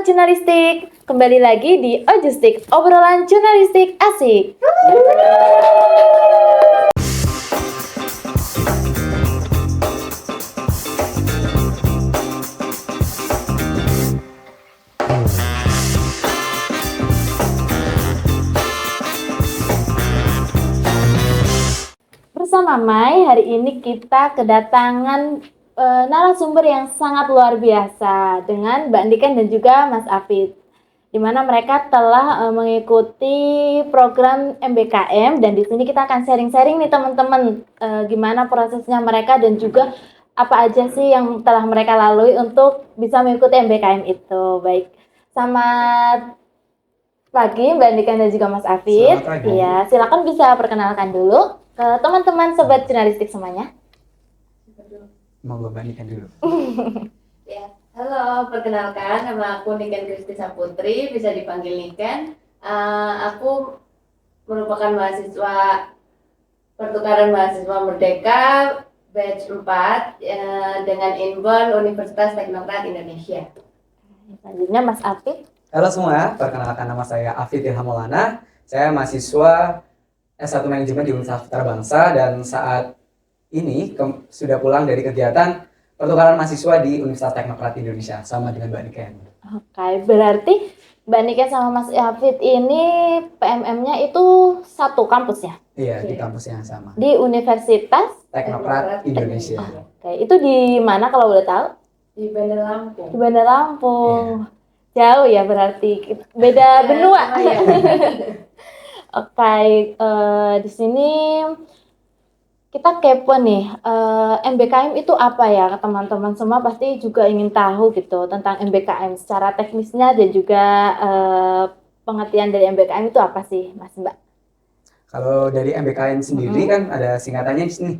Sobat Jurnalistik, kembali lagi di Ojustik, obrolan jurnalistik asik. Bersama Mai, hari ini kita kedatangan narasumber yang sangat luar biasa dengan Mbak Niken dan juga Mas Afid, di mana mereka telah mengikuti program MBKM, dan di sini kita akan sharing-sharing nih teman-teman, gimana prosesnya mereka dan juga apa aja sih yang telah mereka lalui untuk bisa mengikuti MBKM itu. Baik, selamat pagi Mbak Niken dan juga Mas Afid. Selamat pagi. Iya, silakan bisa perkenalkan dulu ke teman-teman sobat jurnalistik semuanya. Monggo Mbak Niken dulu. Ya, halo, perkenalkan nama aku Niken Kristi Saputri, bisa dipanggil Niken. Aku merupakan mahasiswa pertukaran mahasiswa Merdeka batch 4 dengan inbound Universitas Teknokrat Indonesia. Selanjutnya Mas Afid. Halo semua, perkenalkan nama saya Afid Ilham Maulana. Saya mahasiswa S1 Manajemen di Universitas Putra Bangsa dan saat ini sudah pulang dari kegiatan pertukaran mahasiswa di Universitas Teknokrat Indonesia sama dengan Mbak Niken. Oke, berarti Mbak Niken sama Mas Afid ini PMM-nya itu satu kampus ya? Iya, di kampus yang sama. Di Universitas Teknokrat Indonesia. Oke, itu di mana kalau boleh tahu? Di Bandar Lampung. Di Bandar Lampung. Jauh ya berarti, beda benua. Ya. Oke, di sini kita kepo nih, MBKM itu apa ya? Teman-teman semua pasti juga ingin tahu gitu tentang MBKM secara teknisnya dan juga pengertian dari MBKM itu apa sih, Mas Mbak? Kalau dari MBKM sendiri kan ada singkatannya di sini.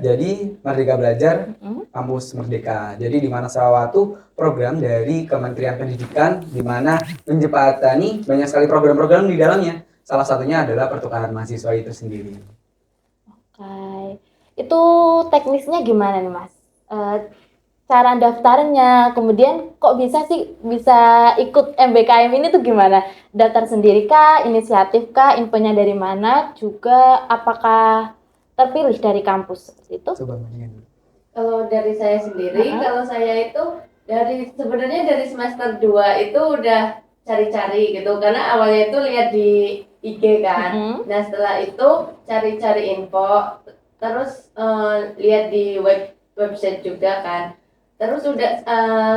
Jadi Merdeka Belajar Kampus Merdeka. Jadi di mana suatu program dari Kementerian Pendidikan di mana menjembatani banyak sekali program-program di dalamnya. Salah satunya adalah pertukaran mahasiswa itu sendiri. Oke, itu teknisnya gimana nih Mas? Cara daftarnya, kemudian kok bisa ikut MBKM ini tuh gimana? Daftar sendiri kah, inisiatif kah, infonya dari mana, juga apakah terpilih dari kampus seperti itu? Coba mendingan dulu. Kalau dari saya sendiri, kalau saya itu sebenarnya dari semester 2 itu udah cari-cari gitu, karena awalnya itu lihat di IG kan. Nah setelah itu cari-cari info, terus lihat di website juga kan. Terus udah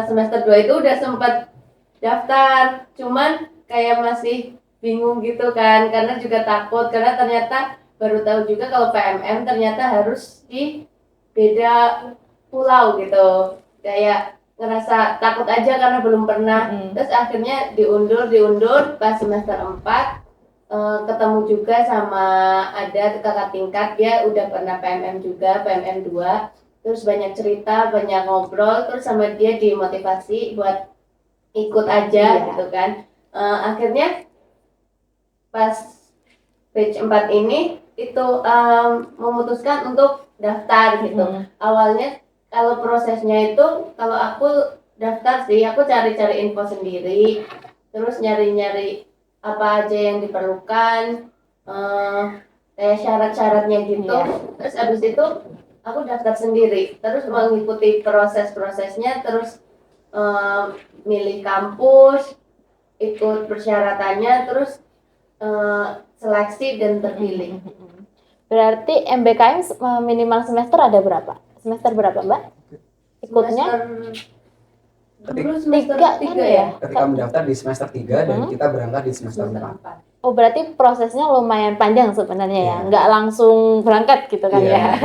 semester 2 itu udah sempat daftar, cuman kayak masih bingung gitu kan, karena juga takut, karena ternyata baru tahu juga kalau PMM ternyata harus di beda pulau gitu. Kayak ngerasa takut aja karena belum pernah. Terus akhirnya diundur pas semester 4 ketemu juga sama ada kakak tingkat, dia udah pernah PMM juga, PMM 2. Terus banyak cerita, banyak ngobrol, terus sama dia dimotivasi buat ikut aja gitu kan. Akhirnya pas batch 4 ini itu memutuskan untuk daftar gitu. Awalnya kalau prosesnya itu, kalau aku daftar sih, aku cari-cari info sendiri, terus nyari-nyari apa aja yang diperlukan, kayak syarat-syaratnya gitu. Terus abis itu aku daftar sendiri, terus mengikuti proses-prosesnya, terus milih kampus, ikut persyaratannya, terus seleksi dan terpilih. Berarti MBKM minimal semester ada berapa? Semester berapa Mbak? Ikutnya? Semester 3 ya? Ketika mendaftar di semester 3 dan kita berangkat di semester 4. Oh berarti prosesnya lumayan panjang sebenarnya ya? Nggak langsung berangkat gitu kan ya?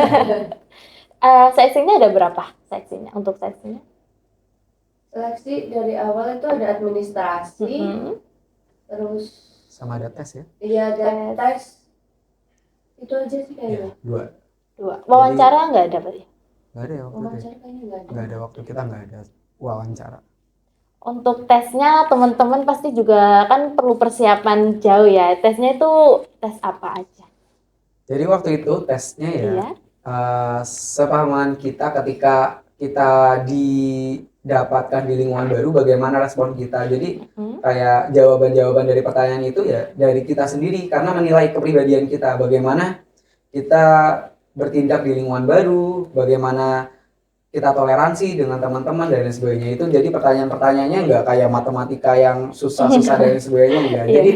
Seleksinya ada berapa? Untuk seleksinya? Seleksi dari awal itu ada administrasi, terus sama ada tes ya? Iya ada tes. Itu aja sih kayaknya. Dua. Wawancara nggak ada Pak? Nggak ada ya waktu itu. Wawancara kayaknya Nggak ada, waktu kita nggak ada wawancara. Untuk tesnya teman-teman pasti juga kan perlu persiapan jauh ya. Tesnya itu tes apa aja? Jadi waktu itu tesnya sepahaman kita ketika kita dapatkan di lingkungan baru, bagaimana respon kita. Jadi kayak jawaban-jawaban dari pertanyaan itu ya dari kita sendiri, karena menilai kepribadian kita, bagaimana kita bertindak di lingkungan baru, bagaimana kita toleransi dengan teman-teman dan lain sebagainya. Itu jadi pertanyaan-pertanyaannya nggak kayak matematika yang susah-susah dan lain sebagainya enggak. Jadi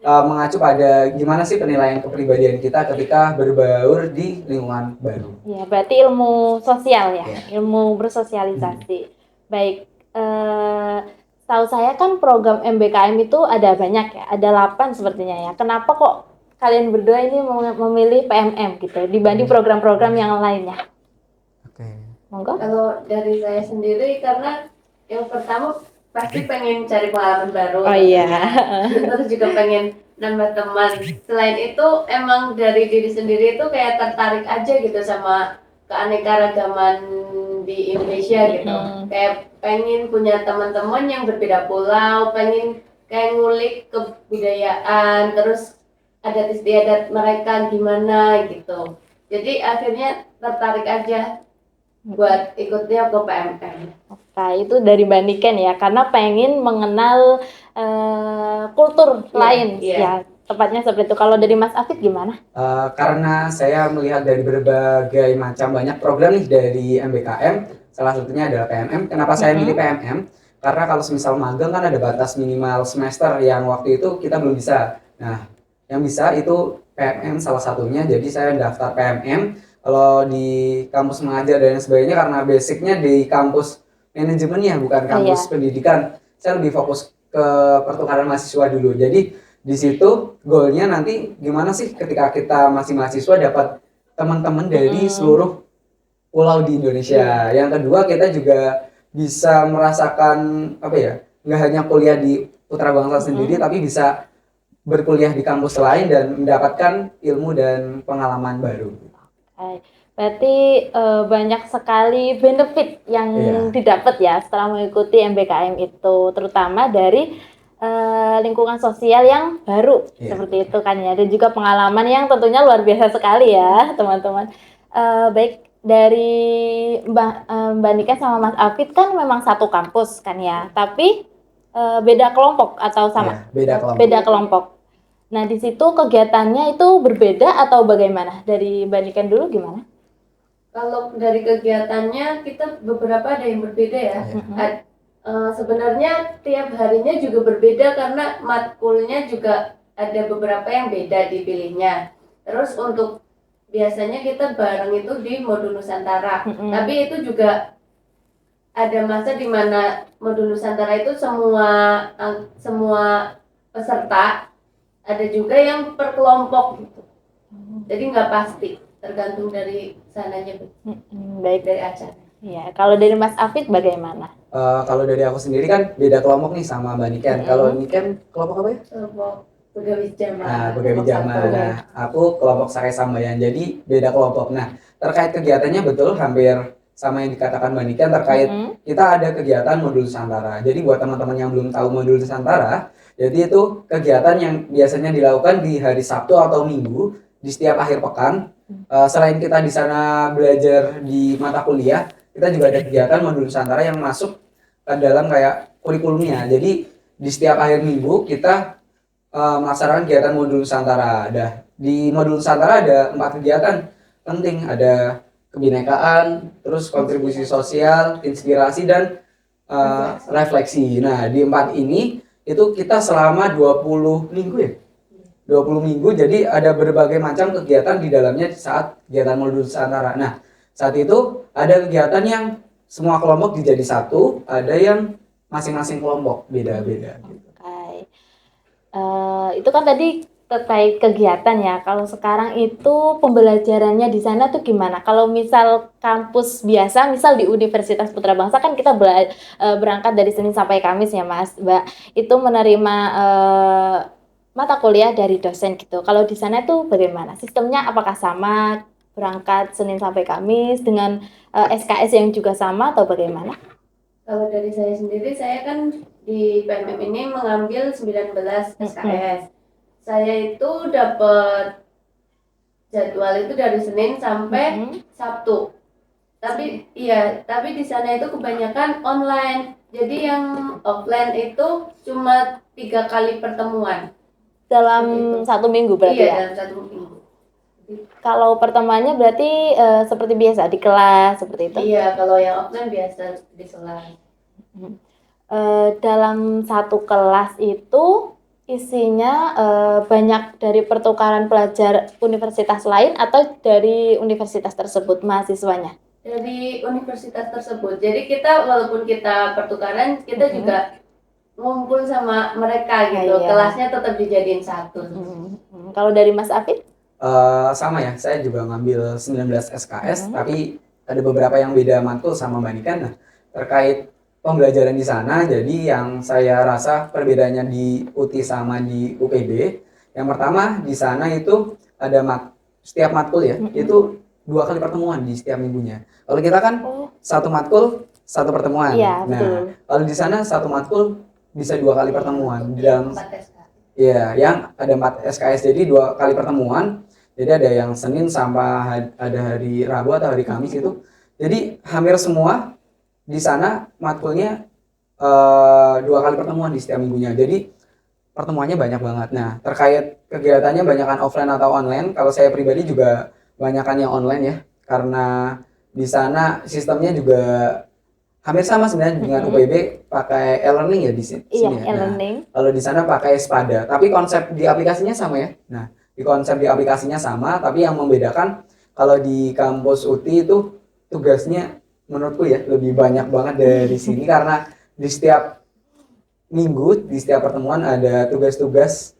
mengacu pada gimana sih penilaian kepribadian kita ketika berbaur di lingkungan baru. Ya, berarti ilmu sosial ya, ilmu bersosialisasi. Baik, tahu saya kan program MBKM itu ada banyak ya, ada 8 sepertinya ya. Kenapa kok kalian berdua ini memilih PMM gitu dibanding program-program yang lainnya? Monggo. Kalau dari saya sendiri, karena yang pertama pasti pengen cari pengalaman baru. Oh iya. Terus juga pengen nambah teman. Selain itu emang dari diri sendiri itu kayak tertarik aja gitu sama keanekaragaman di Indonesia gitu. Kayak pengen punya teman-teman yang berbeda pulau, pengen kayak ngulik kebudayaan, terus adat istiadat mereka gimana gitu. Jadi akhirnya tertarik aja buat ikutnya ke PMM. Oke, itu dari Mbak Niken ya, karena pengen mengenal kultur lain ya, tepatnya seperti itu. Kalau dari Mas Afid gimana? Karena saya melihat dari berbagai macam banyak program nih dari MBKM, salah satunya adalah PMM. Kenapa saya milih PMM? Karena kalau semisal magang kan ada batas minimal semester yang waktu itu kita belum bisa. Nah, yang bisa itu PMM salah satunya, jadi saya daftar PMM. Kalau di kampus mengajar dan sebagainya, karena basicnya di kampus manajemennya bukan kampus pendidikan, saya lebih fokus ke pertukaran mahasiswa dulu. Jadi di situ goalnya nanti gimana sih ketika kita masih mahasiswa dapat teman-teman dari seluruh pulau di Indonesia. Yang kedua, kita juga bisa merasakan apa ya, nggak hanya kuliah di Putra Bangsa sendiri, tapi bisa berkuliah di kampus lain dan mendapatkan ilmu dan pengalaman baru. Berarti banyak sekali benefit yang didapat ya setelah mengikuti MBKM itu, terutama dari lingkungan sosial yang baru seperti itu kan ya, dan juga pengalaman yang tentunya luar biasa sekali ya teman-teman. Baik, dari Mbak Nika sama Mas Afid kan memang satu kampus kan ya, tapi beda kelompok atau sama? Beda kelompok. Nah, di situ kegiatannya itu berbeda atau bagaimana? Dari Mbak Niken dulu gimana? Kalau dari kegiatannya kita beberapa ada yang berbeda ya. Sebenarnya tiap harinya juga berbeda karena matkulnya juga ada beberapa yang beda dipilihnya. Terus untuk biasanya kita bareng itu di Modul Nusantara. Tapi itu juga ada masa di mana Modul Nusantara itu semua peserta, ada juga yang per kelompok gitu. Jadi nggak pasti, tergantung dari sananya. Baik, dari acara. Ya, kalau dari Mas Afid bagaimana? Kalau dari aku sendiri kan beda kelompok nih sama Mbak Niken. Kalau Niken kelompok apa ya? Kelompok Begawi Jama. Nah, Begawi Jama. Nah, aku kelompok Sakai Sambayan. Jadi beda kelompok. Nah, terkait kegiatannya betul hampir sama yang dikatakan Mbak Niken terkait kita ada kegiatan Modul Nusantara. Jadi buat teman-teman yang belum tahu Modul Nusantara, jadi itu kegiatan yang biasanya dilakukan di hari Sabtu atau Minggu di setiap akhir pekan. Selain kita di sana belajar di mata kuliah, kita juga ada kegiatan Modul Nusantara yang masuk ke dalam kayak kurikulumnya. Jadi di setiap akhir minggu kita melaksanakan kegiatan Modul Nusantara. Di Modul Nusantara ada 4 kegiatan penting, ada kebinekaan, terus kontribusi sosial, inspirasi, dan refleksi. Nah, di 4 ini itu kita selama 20 minggu ya? 20 minggu, jadi ada berbagai macam kegiatan di dalamnya saat kegiatan Modul Nusantara. Nah, saat itu ada kegiatan yang semua kelompok dijadi satu, ada yang masing-masing kelompok beda-beda. Itu kan tadi terkait kegiatan ya. Kalau sekarang itu pembelajarannya di sana tuh gimana? Kalau misal kampus biasa, misal di Universitas Putra Bangsa kan kita berangkat dari Senin sampai Kamis ya Mas, Mbak. Itu menerima mata kuliah dari dosen gitu. Kalau di sana tuh bagaimana? Sistemnya apakah sama? Berangkat Senin sampai Kamis dengan SKS yang juga sama atau bagaimana? Kalau dari saya sendiri, saya kan di PMM ini mengambil 19 SKS. Saya itu dapat jadwal itu dari Senin sampai Sabtu. Tapi di sana itu kebanyakan online. Jadi yang offline itu cuma 3 kali pertemuan. Dalam Seperti itu. 1 minggu berarti Iya, ya? dalam 1 minggu. Kalau pertemuannya berarti seperti biasa di kelas seperti itu? Iya, kalau yang offline biasa di kelas. Dalam satu kelas itu isinya banyak dari pertukaran pelajar universitas lain atau dari universitas tersebut mahasiswanya? Dari universitas tersebut. Jadi kita walaupun kita pertukaran, kita juga ngumpul sama mereka gitu. Iya. Kelasnya tetap dijadiin satu. Kalau dari Mas Afid? Sama ya, saya juga ngambil 19 SKS, tapi ada beberapa yang beda matkul sama Mbak Niken. Nah, terkait pembelajaran di sana, jadi yang saya rasa perbedaannya di UTI sama di UPB, yang pertama di sana itu ada setiap matkul ya, itu 2 kali pertemuan di setiap minggunya. Kalau kita kan satu matkul, satu pertemuan. Iya, Nah, betul. kalau di sana satu matkul bisa 2 kali pertemuan. Di dalam 4 SK. ya, yang ada 4 SKS, jadi 2 kali pertemuan. Jadi ada yang Senin sampai ada hari Rabu atau hari Kamis itu. Jadi hampir semua di sana matkulnya 2 kali pertemuan di setiap minggunya. Jadi pertemuannya banyak banget. Nah, terkait kegiatannya banyakan offline atau online. Kalau saya pribadi juga banyakan yang online ya, karena di sana sistemnya juga hampir sama sebenarnya dengan UPB, pakai e-learning ya di sini. Iya, Ya. e-learning. Nah, kalau di sana pakai Spada, tapi konsep di aplikasinya sama ya. Nah, di konsep di aplikasinya sama, tapi yang membedakan kalau di kampus UTI itu tugasnya menurutku ya lebih banyak banget dari sini karena di setiap minggu, di setiap pertemuan ada tugas-tugas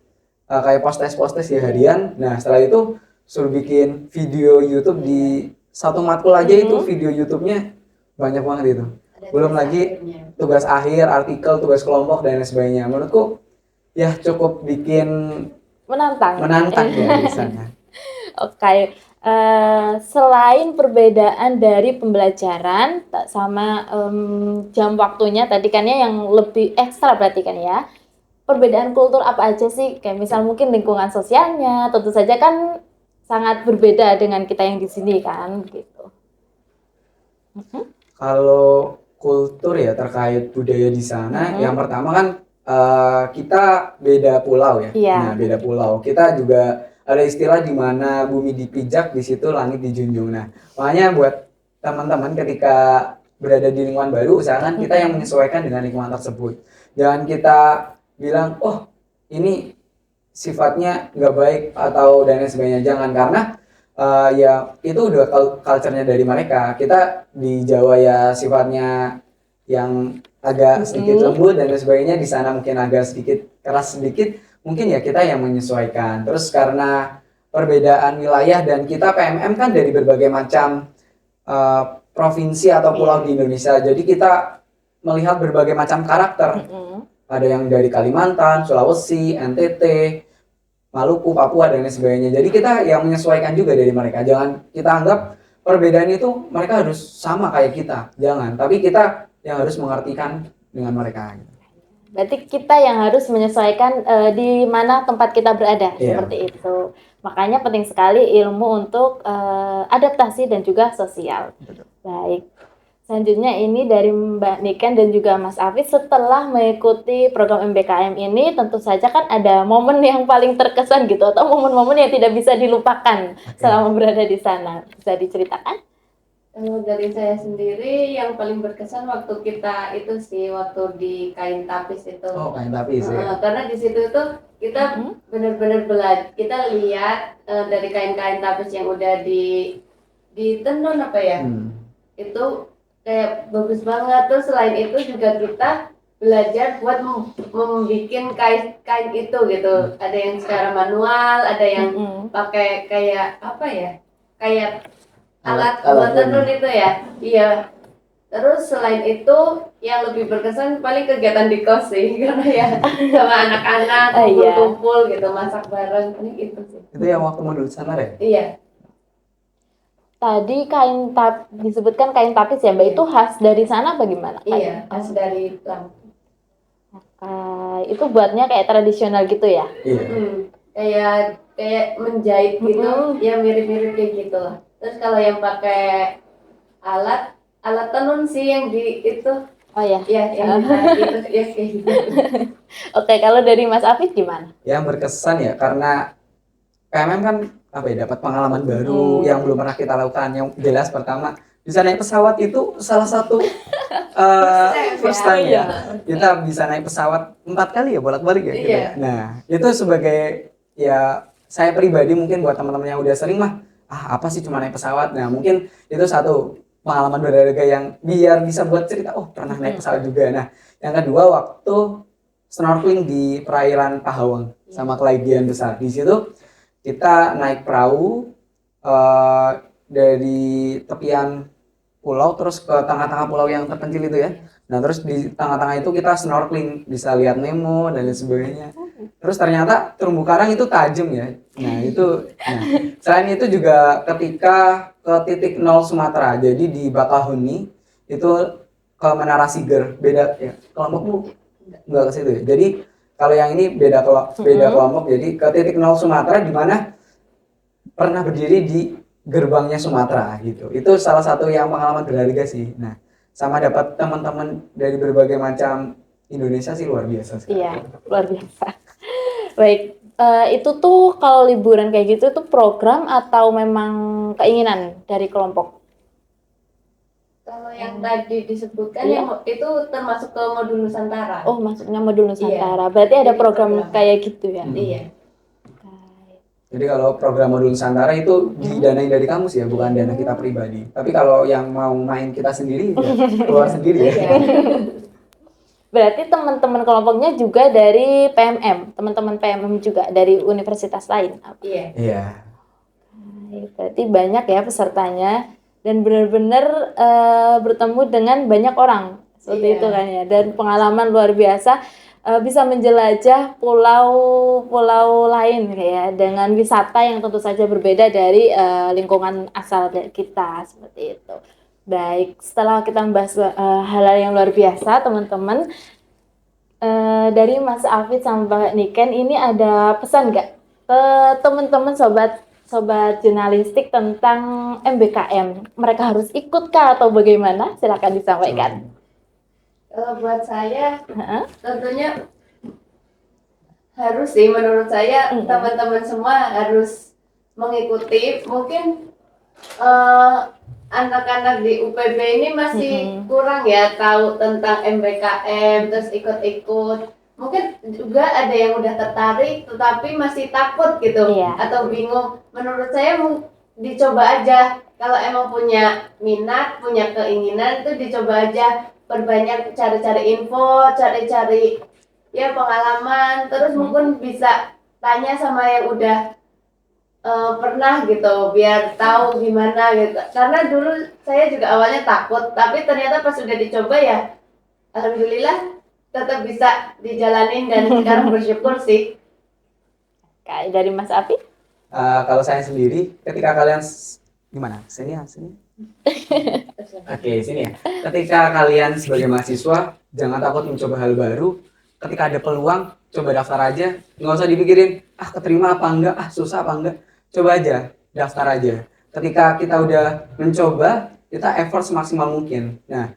kayak post-test ya harian. Nah, setelah itu suruh bikin video YouTube di satu matkul aja itu video YouTube-nya banyak banget itu. Belum lagi tugas akhir, artikel, tugas kelompok dan lain sebagainya. Menurutku ya cukup bikin Menantang ya di sana. Oke. Selain perbedaan dari pembelajaran sama jam waktunya tadi kan ya yang lebih ekstra berarti kan ya. Perbedaan kultur apa aja sih? Kayak misal mungkin lingkungan sosialnya, tentu saja kan sangat berbeda dengan kita yang di sini kan gitu. Kalau kultur ya terkait budaya di sana, yang pertama kan kita beda pulau ya. Iya. Nah, beda pulau. Kita juga ada istilah di mana bumi dipijak, di situ langit dijunjung. Nah, makanya buat teman-teman ketika berada di lingkungan baru, usahakan kita yang menyesuaikan dengan lingkungan tersebut. Jangan kita bilang, oh ini sifatnya nggak baik atau dan lain sebagainya. Jangan, karena ya itu udah culture-nya dari mereka. Kita di Jawa ya sifatnya yang agak sedikit lembut dan lain sebagainya, di sana mungkin agak sedikit keras sedikit, mungkin ya kita yang menyesuaikan. Terus karena perbedaan wilayah dan kita PMM kan dari berbagai macam provinsi atau pulau di Indonesia, jadi kita melihat berbagai macam karakter. Ada yang dari Kalimantan, Sulawesi, NTT, Maluku, Papua dan lain sebagainya. Jadi kita yang menyesuaikan juga dari mereka. Jangan kita anggap perbedaan itu mereka harus sama kayak kita. Jangan, tapi kita yang harus mengertikan dengan mereka. Berarti kita yang harus menyesuaikan di mana tempat kita berada, seperti itu. Makanya penting sekali ilmu untuk adaptasi dan juga sosial. Baik. Selanjutnya ini dari Mbak Niken dan juga Mas Afid, setelah mengikuti program MBKM ini tentu saja kan ada momen yang paling terkesan gitu atau momen-momen yang tidak bisa dilupakan selama berada di sana. Bisa diceritakan? Kalau dari saya sendiri yang paling berkesan waktu kita itu sih waktu di kain tapis itu. Oh, kain tapis ya. Karena di situ tuh kita benar-benar belajar, kita lihat dari kain-kain tapis yang udah ditenun apa ya, itu kayak bagus banget. Terus selain itu juga kita belajar buat membuat kain itu gitu. Ada yang secara manual, ada yang pakai kayak apa ya, kayak alat buat tenun itu ya. Iya. Terus selain itu yang lebih berkesan paling kegiatan di kos sih, karena ya sama anak-anak kumpul-kumpul gitu, masak bareng, paling itu sih. Itu yang waktu mau dulu sana ya? Iya. Tadi disebutkan kain tapis ya Mbak, itu khas dari sana bagaimana? Iya, khas dari Lampung. Itu buatnya kayak tradisional gitu ya? Iya. Kayak menjahit gitu, ya mirip-mirip kayak gitu lah. Terus kalau yang pakai alat tenun sih yang di itu. Oh ya. Ya, yang ditarik itu ya kayak gitu. Oke, kalau dari Mas Afid gimana? Yang berkesan ya karena PMM kan apa ya, dapat pengalaman baru yang belum pernah kita lakukan. Yang jelas pertama bisa naik pesawat itu salah satu first time ya. Kita bisa naik pesawat 4 kali ya bolak-balik ya gitu ya. Nah, itu sebagai ya saya pribadi mungkin buat teman-teman yang udah sering mah apa sih cuma naik pesawat. Nah, mungkin itu satu pengalaman berharga yang biar bisa buat cerita pernah naik pesawat juga. Nah, yang kedua waktu snorkeling di perairan Pahawang sama Kelaigian Besar. Di situ kita naik perahu dari tepian pulau terus ke tengah-tengah pulau yang terpencil itu ya. Nah, terus di tengah-tengah itu kita snorkeling, bisa lihat Nemo dan lain sebagainya. Terus ternyata terumbu karang itu tajam ya. Nah, selain itu juga ketika ke titik 0 Sumatera, jadi di Bakahuni itu ke Menara Siger, beda ya. Kelompokmu enggak ke situ ya. Jadi kalau yang ini beda kelompok, jadi ke titik 0 Sumatera di mana pernah berdiri di gerbangnya Sumatera gitu. Itu salah satu yang pengalaman berharga sih. Nah, sama dapat teman-teman dari berbagai macam Indonesia sih luar biasa sekali. Iya, luar biasa. Baik, itu tuh kalau liburan kayak gitu tuh program atau memang keinginan dari kelompok? Kalau yang tadi disebutkan yang itu termasuk ke modul Nusantara. Oh, maksudnya modul Nusantara. Berarti ada program kayak gitu ya? Iya. Jadi kalau program modul Nusantara itu didanai dari kampus ya, bukan dana kita pribadi. Tapi kalau yang mau main kita sendiri ya keluar sendiri ya. Berarti teman-teman kelompoknya juga dari PMM, teman-teman PMM juga dari universitas lain? Iya. Berarti banyak ya pesertanya dan benar-benar bertemu dengan banyak orang seperti itu kan ya, dan pengalaman luar biasa bisa menjelajah pulau-pulau lain ya dengan wisata yang tentu saja berbeda dari lingkungan asal kita seperti itu. Baik, setelah kita membahas hal-hal yang luar biasa teman-teman, dari Mas Afid sama Mbak Niken ini ada pesan nggak ke teman-teman sobat jurnalistik tentang MBKM? Mereka harus ikutkah atau bagaimana? Silakan disampaikan. Kalau buat saya tentunya harus sih, menurut saya teman-teman semua harus mengikuti. Mungkin anak-anak di UPB ini masih kurang ya tahu tentang MBKM, terus ikut-ikut. Mungkin juga ada yang udah tertarik tetapi masih takut gitu atau bingung. Menurut saya dicoba aja. Kalau emang punya minat, punya keinginan itu dicoba aja, perbanyak cari-cari info, cari-cari ya pengalaman, terus mungkin bisa tanya sama yang udah pernah gitu, biar tahu gimana gitu. Karena dulu saya juga awalnya takut, tapi ternyata pas sudah dicoba ya alhamdulillah tetap bisa dijalanin dan sekarang bersyukur sih. Kayak dari Mas Afid? Kalau saya sendiri, ketika kalian gimana? Sini. Oke, sini ya. Ketika kalian sebagai mahasiswa, jangan takut mencoba hal baru. Ketika ada peluang, coba daftar aja. Nggak usah dipikirin, keterima apa enggak, susah apa enggak. Coba aja, daftar aja. Ketika kita udah mencoba, kita effort semaksimal mungkin. Nah,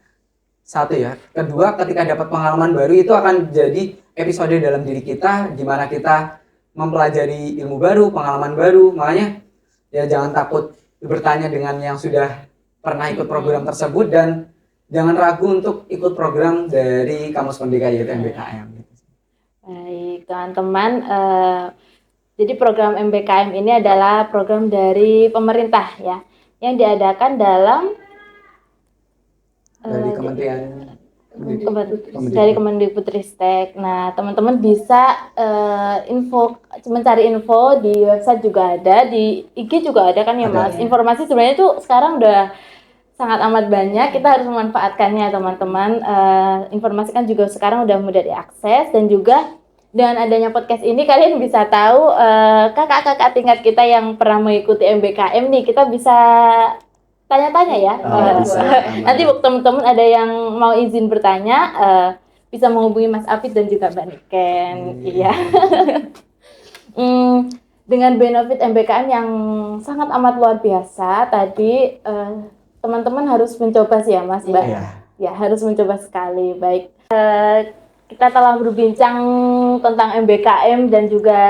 satu ya. Kedua, ketika dapat pengalaman baru, itu akan jadi episode dalam diri kita, gimana kita mempelajari ilmu baru, pengalaman baru. Makanya, ya jangan takut bertanya dengan yang sudah pernah ikut program tersebut, dan jangan ragu untuk ikut program dari Kampus Merdeka yaitu MBKM. Baik teman-teman, jadi program MBKM ini adalah program dari pemerintah ya, yang diadakan dari Kementerian dari Kemendikbudristek. Nah, teman-teman bisa mencari info di website juga ada, di IG juga ada kan ya Mas. Informasi sebenarnya itu sekarang udah sangat amat banyak, kita harus memanfaatkannya teman-teman. Informasi kan juga sekarang udah mudah diakses, dan juga dengan adanya podcast ini kalian bisa tahu kakak-kakak tingkat kita yang pernah mengikuti MBKM nih, kita bisa tanya-tanya ya. Nanti teman-teman ada yang mau izin bertanya, bisa menghubungi Mas Afid dan juga Mbak Niken. Iya. Dengan benefit MBKM yang sangat amat luar biasa tadi, teman-teman harus mencoba sih ya Mas Mbak. Iya. Ya harus mencoba sekali. Baik. Kita telah berbincang tentang MBKM dan juga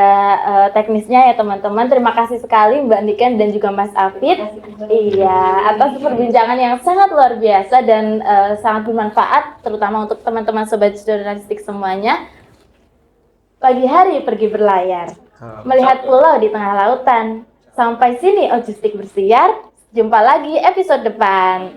teknisnya ya teman-teman. Terima kasih sekali Mbak Niken dan juga Mas Afid. Iya, atas perbincangan yang sangat luar biasa dan sangat bermanfaat, terutama untuk teman-teman sobat jurnalistik semuanya. Pagi hari pergi berlayar, melihat pulau di tengah lautan. Sampai sini Ojustik bersiar. Jumpa lagi episode depan.